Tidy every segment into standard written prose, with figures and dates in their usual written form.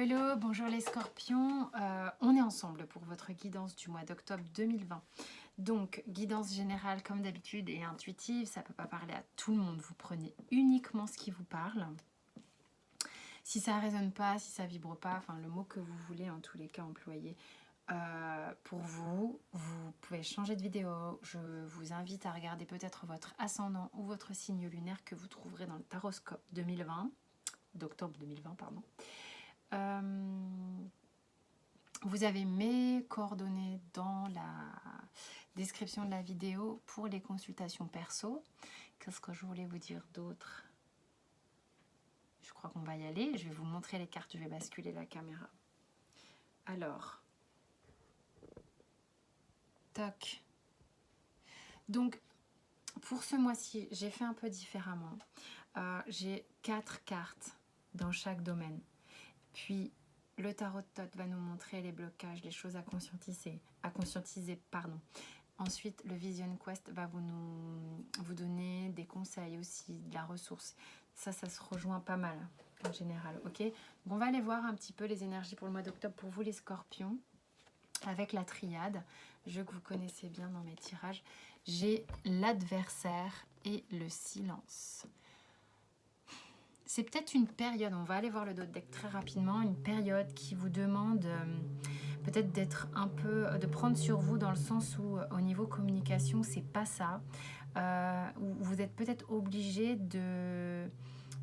hello, bonjour les scorpions, on est ensemble pour votre guidance du mois d'octobre 2020. Donc, guidance générale comme d'habitude et intuitive, ça ne peut pas parler à tout le monde, vous prenez uniquement ce qui vous parle. Si ça ne résonne pas, si ça ne vibre pas, enfin le mot que vous voulez en tous les cas employer pour vous, vous pouvez changer de vidéo. Je vous invite à regarder peut-être votre ascendant ou votre signe lunaire que vous trouverez dans le Taroscope 2020, d'octobre 2020, pardon. Vous avez mes coordonnées dans la description de la vidéo pour les consultations perso. Qu'est-ce que je voulais vous dire d'autre? Je crois qu'on va y aller. Je vais vous montrer les cartes. Je vais basculer la caméra. Alors, toc. Donc, pour ce mois-ci, j'ai fait un peu différemment. J'ai 4 cartes dans chaque domaine. Puis, le tarot de Thoth va nous montrer les blocages, les choses à conscientiser, pardon. Ensuite, le Vision Quest va vous donner des conseils aussi, de la ressource. Ça se rejoint pas mal en général, ok? Donc, on va aller voir un petit peu les énergies pour le mois d'octobre pour vous les scorpions, avec la triade, jeu que vous connaissez bien dans mes tirages. J'ai l'adversaire et le silence. C'est peut-être une période, on va aller voir le dos de deck très rapidement, une période qui vous demande peut-être d'être un peu, de prendre sur vous dans le sens où au niveau communication, c'est pas ça. Où vous êtes peut-être obligé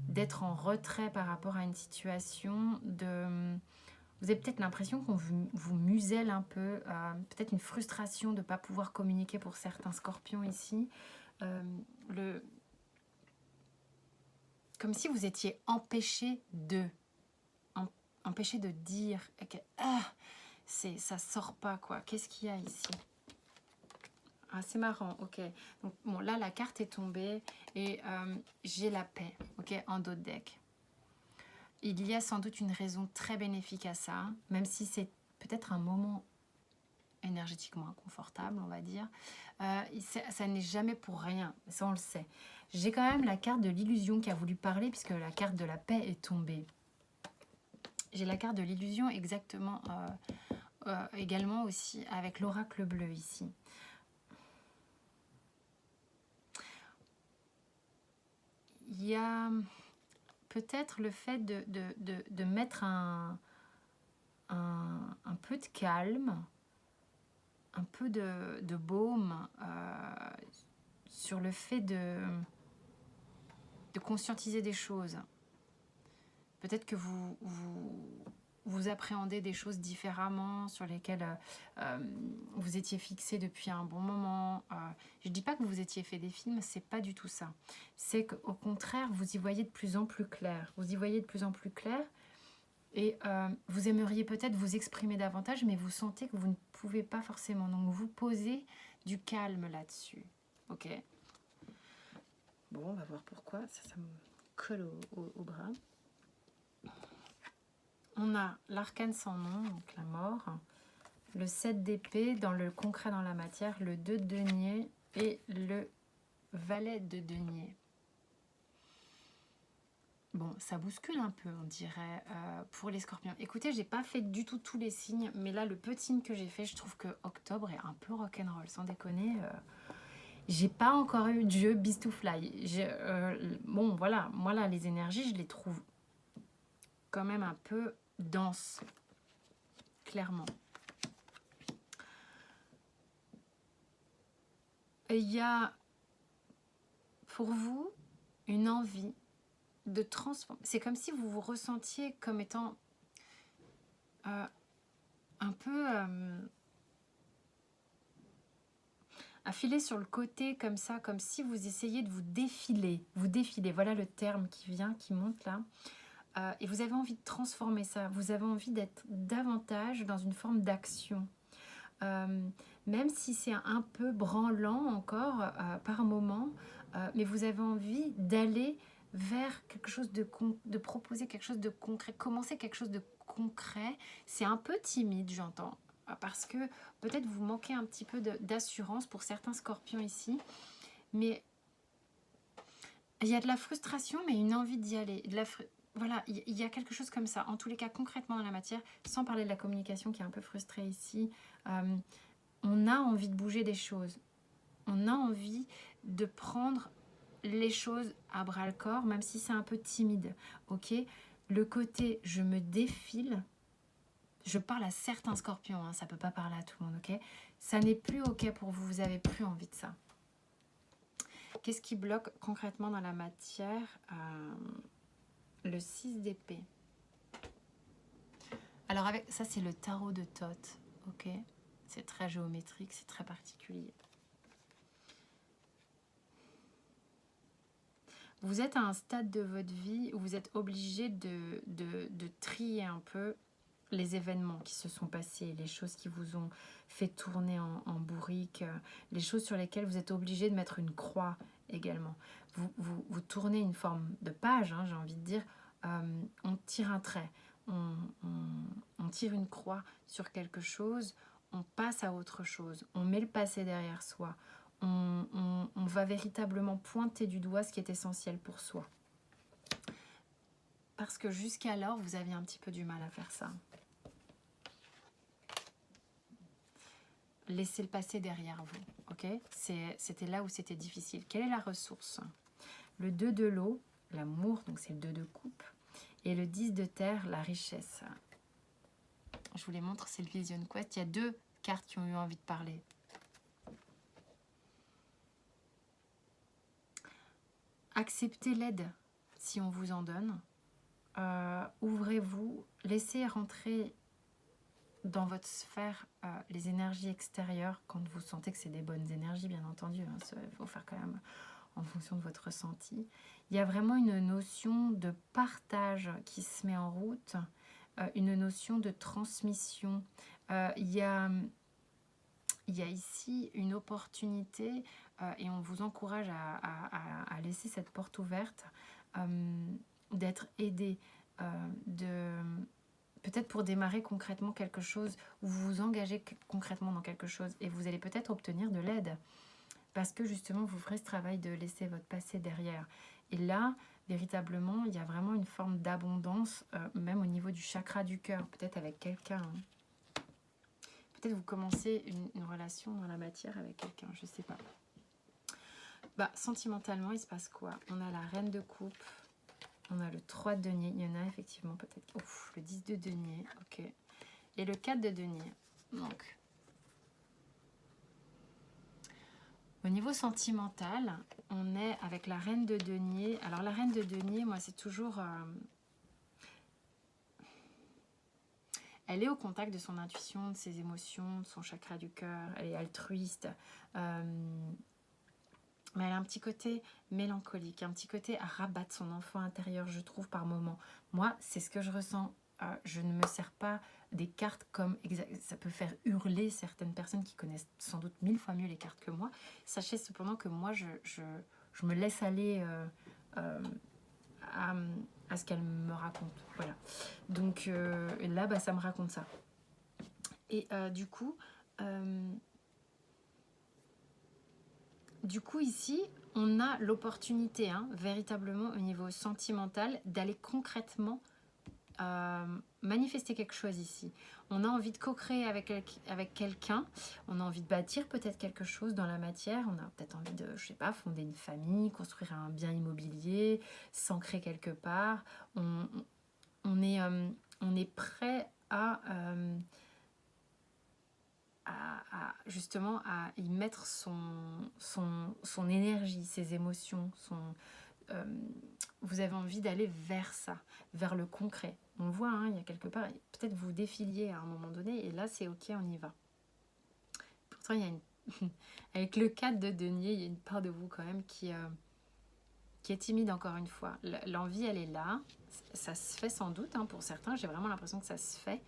d'être en retrait par rapport à une situation, vous avez peut-être l'impression qu'on vous muselle un peu, peut-être une frustration de ne pas pouvoir communiquer pour certains scorpions ici. Comme si vous étiez empêché de dire que ça sort pas quoi. Qu'est-ce qu'il y a ici? Ah, c'est marrant, ok. Donc bon, là la carte est tombée et j'ai la paix, ok, en dos de deck. Il y a sans doute une raison très bénéfique à ça, même si c'est peut-être un moment énergétiquement inconfortable, on va dire. Ça n'est jamais pour rien, ça on le sait. J'ai quand même la carte de l'illusion qui a voulu parler puisque la carte de la paix est tombée. J'ai la carte de l'illusion exactement, également aussi avec l'oracle bleu ici. Il y a peut-être le fait de mettre un peu de calme, un peu de baume sur le fait de conscientiser des choses. Peut-être que vous appréhendez des choses différemment sur lesquelles vous étiez fixé depuis un bon moment. Je ne dis pas que vous étiez fait des films, c'est pas du tout ça. C'est qu'au contraire, vous y voyez de plus en plus clair. Vous y voyez de plus en plus clair et vous aimeriez peut-être vous exprimer davantage, mais vous sentez que vous ne pouvez pas forcément. Donc vous posez du calme là-dessus. Ok. Bon, on va voir pourquoi. Ça me colle au bras. On a l'arcane sans nom, donc la mort, le 7 d'épée dans le concret, dans la matière, le 2 de denier et le valet de denier. Bon, ça bouscule un peu, on dirait, pour les scorpions. Écoutez, j'ai pas fait du tout tous les signes, mais là, le petit signe que j'ai fait, je trouve que octobre est un peu rock'n'roll, sans déconner. J'ai pas encore eu Dieu Beast to Fly. Bon, voilà, moi là, les énergies, je les trouve quand même un peu denses, clairement. Et il y a pour vous une envie de transformer. C'est comme si vous vous ressentiez comme étant un peu affilé sur le côté comme ça, comme si vous essayez de vous défiler. Vous défiler, voilà le terme qui vient, qui monte là. Et vous avez envie de transformer ça. Vous avez envie d'être davantage dans une forme d'action. Même si c'est un peu branlant encore par moment, mais vous avez envie d'aller vers quelque chose de proposer quelque chose de concret, commencer quelque chose de concret. C'est un peu timide, j'entends, parce que peut-être vous manquez un petit peu d'assurance pour certains scorpions ici, mais il y a de la frustration, mais une envie d'y aller. voilà, il y a quelque chose comme ça. En tous les cas, concrètement dans la matière, sans parler de la communication qui est un peu frustrée ici, on a envie de bouger des choses. On a envie de prendre les choses à bras le corps, même si c'est un peu timide. Ok, le côté je me défile, je parle à certains scorpions, hein, ça peut pas parler à tout le monde, ok. Ça n'est plus ok pour vous, vous avez plus envie de ça. Qu'est-ce qui bloque concrètement dans la matière? Le 6 d'épée. Alors avec ça, c'est le tarot de Thoth, ok. C'est très géométrique, c'est très particulier. Vous êtes à un stade de votre vie où vous êtes obligé de trier un peu les événements qui se sont passés, les choses qui vous ont fait tourner en bourrique, les choses sur lesquelles vous êtes obligé de mettre une croix également. Vous tournez une forme de page, hein, j'ai envie de dire, on tire un trait, on tire une croix sur quelque chose, on passe à autre chose, on met le passé derrière soi, on va véritablement pointer du doigt ce qui est essentiel pour soi. Parce que jusqu'alors, vous aviez un petit peu du mal à faire ça. Laissez le passé derrière vous, ok? C'était là où c'était difficile. Quelle est la ressource? Le 2 de l'eau, l'amour, donc c'est le 2 de coupe, et le 10 de terre, la richesse. Je vous les montre, c'est le Vision Quest. Il y a 2 cartes qui ont eu envie de parler. Acceptez l'aide si on vous en donne. Ouvrez-vous, laissez rentrer dans votre sphère les énergies extérieures quand vous sentez que c'est des bonnes énergies, bien entendu. Il faut faire quand même en fonction de votre ressenti. Il y a vraiment une notion de partage qui se met en route, une notion de transmission. Il y a ici une opportunité et on vous encourage à laisser cette porte ouverte, d'être aidé, peut-être pour démarrer concrètement quelque chose, ou vous vous engagez concrètement dans quelque chose, et vous allez peut-être obtenir de l'aide, parce que justement vous ferez ce travail de laisser votre passé derrière. Et là, véritablement, il y a vraiment une forme d'abondance, même au niveau du chakra du cœur, peut-être avec quelqu'un. Hein. Peut-être vous commencez une relation dans la matière avec quelqu'un, je sais pas. Bah, sentimentalement, il se passe quoi? On a la reine de coupe. On a le 3 de denier, il y en a effectivement peut-être. Ouf, le 10 de denier, ok. Et le 4 de denier. Donc, au niveau sentimental, on est avec la reine de denier. Alors la reine de denier, moi c'est toujours... elle est au contact de son intuition, de ses émotions, de son chakra du cœur. Elle est altruiste. Mais elle a un petit côté mélancolique, un petit côté à rabattre son enfant intérieur, je trouve, par moment. Moi, c'est ce que je ressens. Je ne me sers pas des cartes comme... Ça peut faire hurler certaines personnes qui connaissent sans doute 1000 fois mieux les cartes que moi. Sachez cependant que moi, je me laisse aller à ce qu'elle me raconte. Voilà. Donc là, bah, ça me raconte ça. Et du coup, ici, on a l'opportunité, hein, véritablement au niveau sentimental, d'aller concrètement manifester quelque chose ici. On a envie de co-créer avec quelqu'un, on a envie de bâtir peut-être quelque chose dans la matière, on a peut-être envie de, je sais pas, fonder une famille, construire un bien immobilier, s'ancrer quelque part. On est prêt à justement à y mettre son énergie, ses émotions, vous avez envie d'aller vers ça, vers le concret. On le voit, hein, il y a quelque part, peut-être vous défiliez à un moment donné, et là c'est ok, on y va. Pourtant, il y a avec le 4 de denier, il y a une part de vous quand même qui est timide encore une fois. L'envie, elle est là, ça se fait sans doute, hein, pour certains, j'ai vraiment l'impression que ça se fait,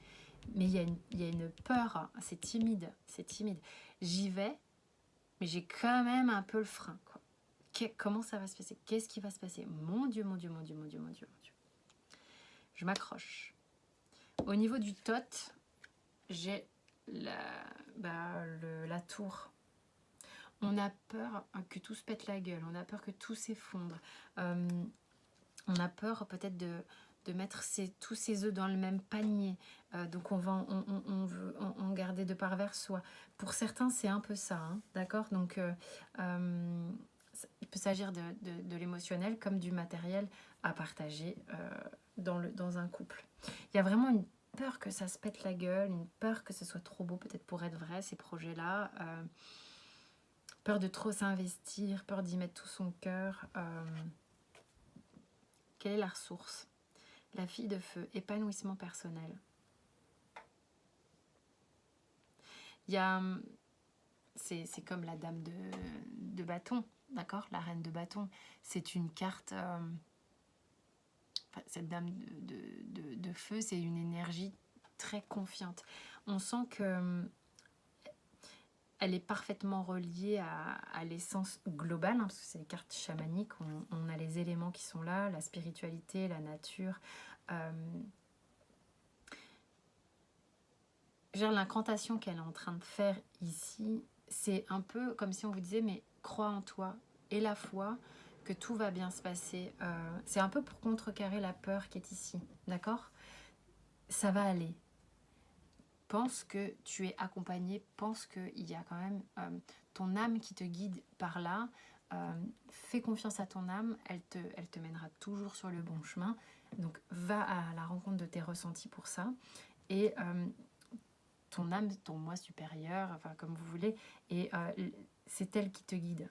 mais il y a une peur, c'est timide, J'y vais, mais j'ai quand même un peu le frein, quoi. Comment ça va se passer? Qu'est-ce qui va se passer? Mon Dieu, mon Dieu, mon Dieu, mon Dieu, mon Dieu, mon Dieu. Je m'accroche. Au niveau du tot, j'ai la tour. On a peur que tout se pète la gueule. On a peur que tout s'effondre. On a peur peut-être de mettre tous ses œufs dans le même panier. Donc on va on veut en garder de part vers soi. Pour certains, c'est un peu ça, hein, d'accord? Donc il peut s'agir de l'émotionnel comme du matériel à partager dans un couple. Il y a vraiment une peur que ça se pète la gueule, une peur que ce soit trop beau peut-être pour être vrai, ces projets-là. Peur de trop s'investir, peur d'y mettre tout son cœur. Quelle est la ressource? La fille de feu, épanouissement personnel. Il y a... C'est comme la dame de bâton, d'accord? La reine de bâton. C'est une carte... cette dame de feu, c'est une énergie très confiante. On sent que elle est parfaitement reliée à l'essence globale, hein, parce que c'est les cartes chamaniques, on a les éléments qui sont là, la spiritualité, la nature. L'incantation qu'elle est en train de faire ici, c'est un peu comme si on vous disait, mais crois en toi, et la foi, que tout va bien se passer. C'est un peu pour contrecarrer la peur qui est ici, d'accord? Ça va aller. Pense que tu es accompagné, pense qu'il y a quand même ton âme qui te guide par là. Fais confiance à ton âme, elle te mènera toujours sur le bon chemin. Donc va à la rencontre de tes ressentis pour ça. Et ton âme, ton moi supérieur, enfin comme vous voulez, et c'est elle qui te guide.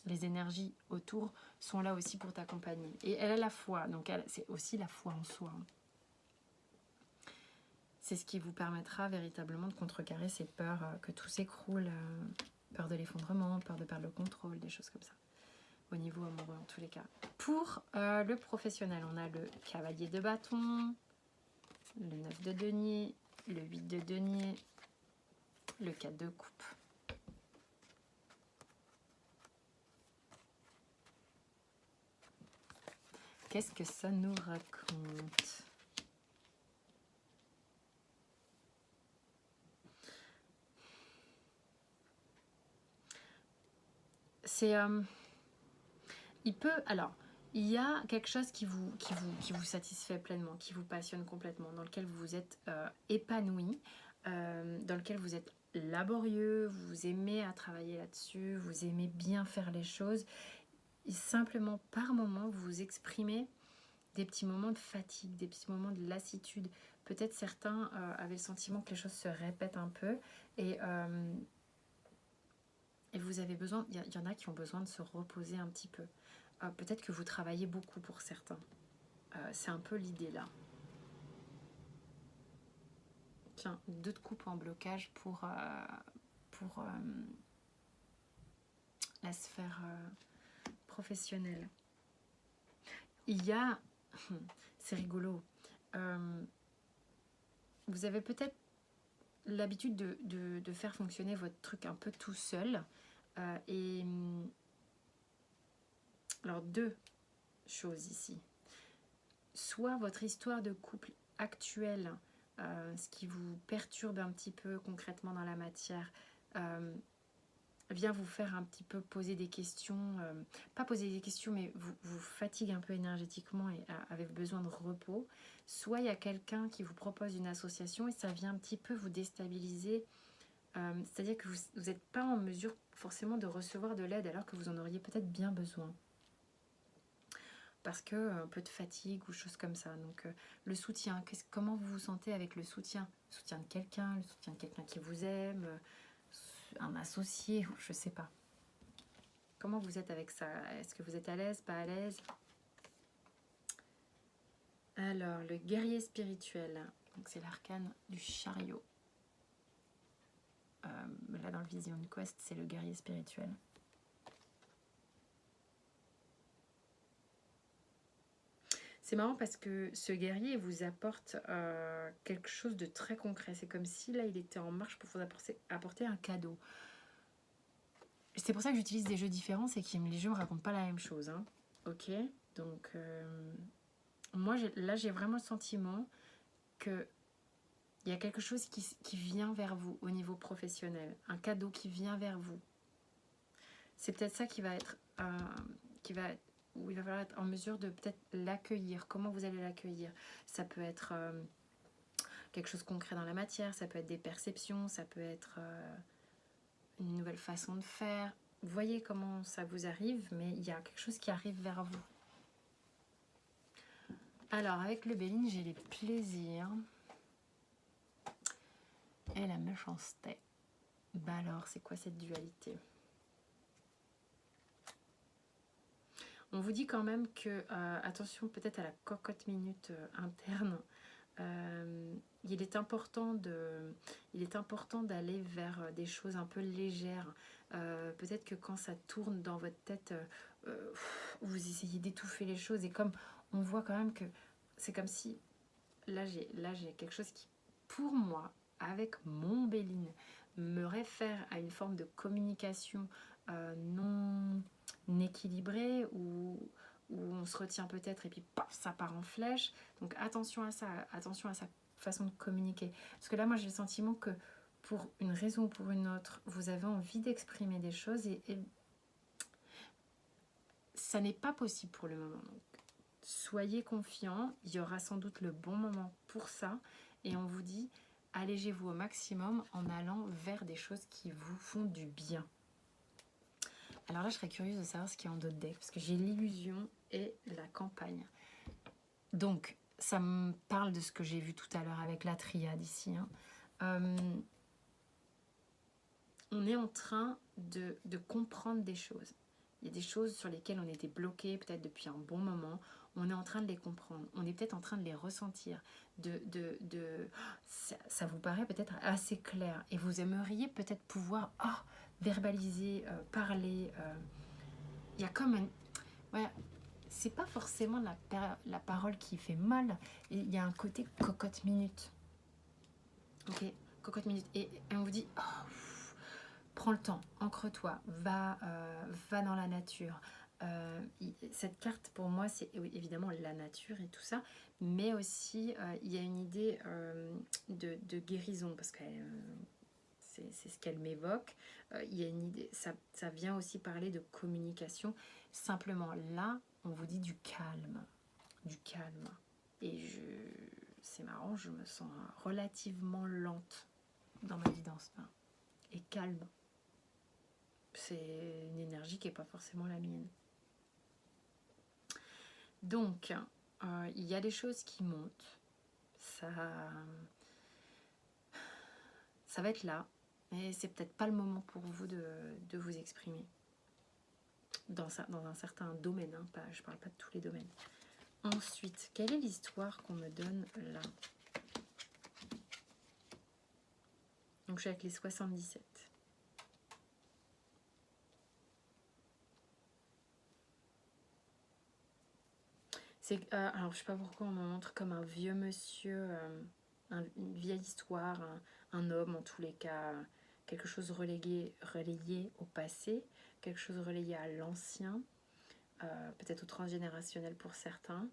Les énergies autour sont là aussi pour t'accompagner. Et elle a la foi, donc c'est aussi la foi en soi. C'est ce qui vous permettra véritablement de contrecarrer ces peurs que tout s'écroule, peur de l'effondrement, peur de perdre le contrôle, des choses comme ça. Au niveau amoureux en tous les cas. Pour le professionnel, on a le cavalier de bâton, le 9 de denier, le 8 de denier, le 4 de coupe. Qu'est-ce que ça nous raconte? C'est... il y a quelque chose qui vous satisfait pleinement, qui vous passionne complètement, dans lequel vous êtes épanoui, dans lequel vous êtes laborieux, vous aimez à travailler là-dessus, vous aimez bien faire les choses. Et simplement, par moment, vous vous exprimez des petits moments de fatigue, des petits moments de lassitude. Peut-être certains avaient le sentiment que les choses se répètent un peu et vous avez besoin, il y en a qui ont besoin de se reposer un petit peu. Peut-être que vous travaillez beaucoup pour certains. C'est un peu l'idée là. Tiens, 2 de coupe en blocage pour la sphère professionnelle. Il y a... C'est rigolo. Vous avez peut-être l'habitude de faire fonctionner votre truc un peu tout seul. Alors 2 choses ici. Soit votre histoire de couple actuelle, ce qui vous perturbe un petit peu concrètement dans la matière, vient vous faire un petit peu poser des questions, pas poser des questions, mais vous fatigue un peu énergétiquement et avez besoin de repos. Soit il y a quelqu'un qui vous propose une association et ça vient un petit peu vous déstabiliser. C'est-à-dire que vous n'êtes pas en mesure forcément de recevoir de l'aide alors que vous en auriez peut-être bien besoin. Parce que un peu de fatigue ou choses comme ça. Donc le soutien, comment vous vous sentez avec le soutien? Le soutien de quelqu'un, le soutien de quelqu'un qui vous aime, un associé, je sais pas. Comment vous êtes avec ça? Est-ce que vous êtes à l'aise, pas à l'aise? Alors, le guerrier spirituel, donc c'est l'arcane du chariot. Là dans le Vision Quest, c'est le guerrier spirituel. C'est marrant parce que ce guerrier vous apporte quelque chose de très concret. C'est comme si là il était en marche pour vous apporter un cadeau. C'est pour ça que j'utilise des jeux différents, c'est que les jeux ne me racontent pas la même chose. Hein. Ok, donc moi là j'ai vraiment le sentiment que il y a quelque chose qui vient vers vous au niveau professionnel, un cadeau qui vient vers vous. C'est peut-être ça qui va être où il va falloir être en mesure de peut-être l'accueillir. Comment vous allez l'accueillir? Ça peut être quelque chose de concret dans la matière, ça peut être des perceptions, ça peut être une nouvelle façon de faire. Vous voyez comment ça vous arrive, mais il y a quelque chose qui arrive vers vous. Alors, avec le Béline, j'ai les plaisirs et la méchanceté. Bah alors, c'est quoi cette dualité? On vous dit quand même que, attention peut-être à la cocotte minute interne, il est important d'aller vers des choses un peu légères. Peut-être que quand ça tourne dans votre tête, vous essayez d'étouffer les choses, et comme on voit quand même que c'est comme si, là j'ai quelque chose qui, pour moi, avec mon Béline, me réfère à une forme de communication non équilibrée, où on se retient peut-être et puis paf, ça part en flèche. Donc attention à ça, attention à sa façon de communiquer. Parce que là, moi, j'ai le sentiment que pour une raison ou pour une autre, vous avez envie d'exprimer des choses, et ça n'est pas possible pour le moment. Donc, soyez confiants, il y aura sans doute le bon moment pour ça. Et on vous dit, allégez-vous au maximum en allant vers des choses qui vous font du bien. Alors là, je serais curieuse de savoir ce qu'il y a en d'autres decks, parce que j'ai l'illusion et la campagne. Donc, ça me parle de ce que j'ai vu tout à l'heure avec la triade ici. On est en train de comprendre des choses. Il y a des choses sur lesquelles on était bloqué peut-être depuis un bon moment. On est en train de les comprendre. On est peut-être en train de les ressentir. Ça vous paraît peut-être assez clair. Et vous aimeriez peut-être pouvoir verbaliser, parler. Il y a comme un... Ouais, c'est pas forcément la parole qui fait mal. Il y a un côté cocotte minute. Ok, cocotte minute. Et on vous dit, prends le temps, ancre-toi, va dans la nature. Cette carte, pour moi, c'est évidemment la nature et tout ça, mais aussi il y a une idée de guérison, parce que c'est ce qu'elle m'évoque. Il y a une idée, ça vient aussi parler de communication. Simplement, là, on vous dit du calme. Du calme. Et c'est marrant, je me sens relativement lente dans ma guidance. Et calme. C'est une énergie qui n'est pas forcément la mienne. Donc, il y a des choses qui montent. Ça va être là. Mais c'est peut-être pas le moment pour vous de vous exprimer. Dans un certain domaine. Je parle pas de tous les domaines. Ensuite, quelle est l'histoire qu'on me donne là? Donc, je suis avec les 77. Alors, je sais pas pourquoi on me montre comme un vieux monsieur, une vieille histoire, un homme en tous les cas, quelque chose relayé au passé, quelque chose relayé à l'ancien, peut-être au transgénérationnel pour certains,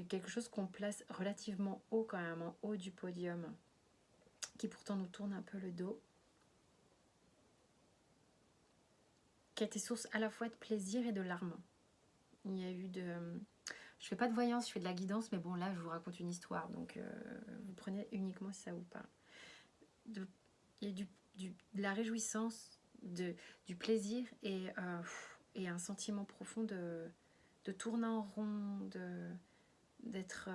quelque chose qu'on place relativement haut quand même, en haut du podium, qui pourtant nous tourne un peu le dos, qui a été source à la fois de plaisir et de larmes. Il y a eu je fais pas de voyance, je fais de la guidance, mais bon, là, je vous raconte une histoire, donc vous prenez uniquement si ça vous parle. Il y a de la réjouissance, du plaisir, et un sentiment profond de tourner en rond, d'être...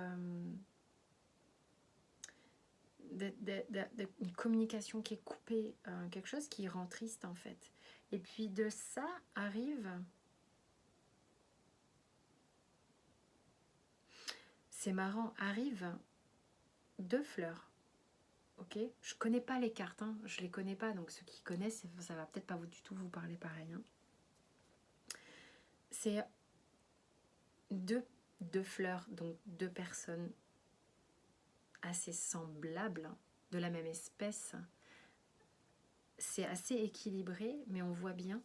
une communication qui est coupée, quelque chose qui rend triste, en fait. Et puis de ça arrive... C'est marrant, arrivent 2 fleurs. Ok, je connais pas les cartes, je les connais pas, donc ceux qui connaissent, ça va peut-être pas du tout vous parler pareil. C'est deux fleurs, donc 2 personnes assez semblables, de la même espèce. C'est assez équilibré, mais on voit bien,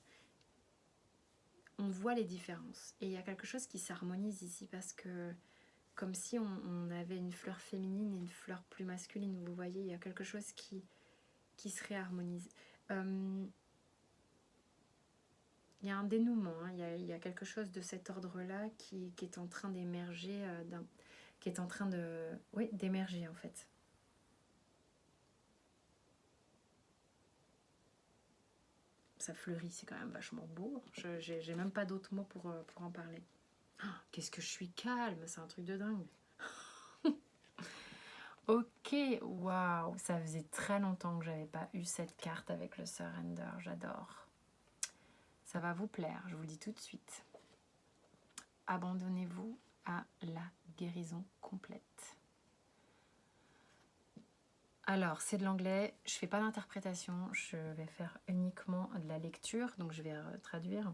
on voit les différences. Et il y a quelque chose qui s'harmonise ici, parce que comme si on avait une fleur féminine et une fleur plus masculine. Vous voyez, il y a quelque chose qui se réharmonise. Il il y a un dénouement, hein. Il y a quelque chose de cet ordre-là qui est en train d'émerger, qui est en train de, oui, d'émerger en fait. Ça fleurit, c'est quand même vachement beau. J'ai même pas d'autres mots pour en parler. Oh, qu'est-ce que je suis calme, c'est un truc de dingue. Ok, waouh, ça faisait très longtemps que j'avais pas eu cette carte avec le surrender, j'adore. Ça va vous plaire, je vous le dis tout de suite. Abandonnez-vous à la guérison complète. Alors, c'est de l'anglais, je fais pas d'interprétation, je vais faire uniquement de la lecture, donc je vais traduire.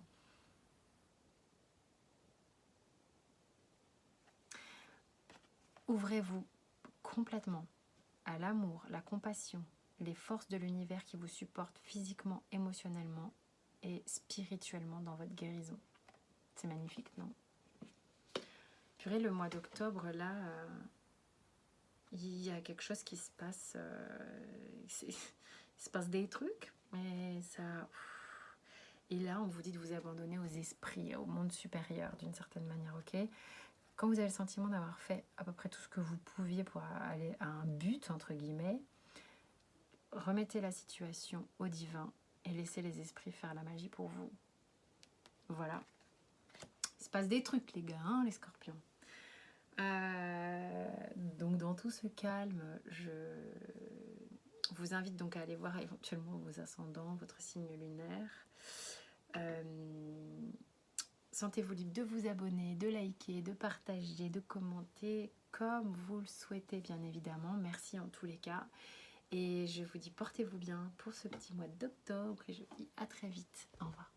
Ouvrez-vous complètement à l'amour, la compassion, les forces de l'univers qui vous supportent physiquement, émotionnellement et spirituellement dans votre guérison. C'est magnifique, non? Purée, le mois d'octobre, là, il y a quelque chose qui se passe. Il se passe des trucs, mais ça... Et là, on vous dit de vous abandonner aux esprits, au monde supérieur, d'une certaine manière, ok? Quand vous avez le sentiment d'avoir fait à peu près tout ce que vous pouviez pour aller à un but, entre guillemets, remettez la situation au divin et laissez les esprits faire la magie pour vous. Voilà. Il se passe des trucs, les gars, hein, les scorpions. Donc dans tout ce calme, je vous invite donc à aller voir éventuellement vos ascendants, votre signe lunaire. Sentez-vous libre de vous abonner, de liker, de partager, de commenter comme vous le souhaitez bien évidemment. Merci en tous les cas. Et je vous dis portez-vous bien pour ce petit mois d'octobre et je vous dis à très vite. Au revoir.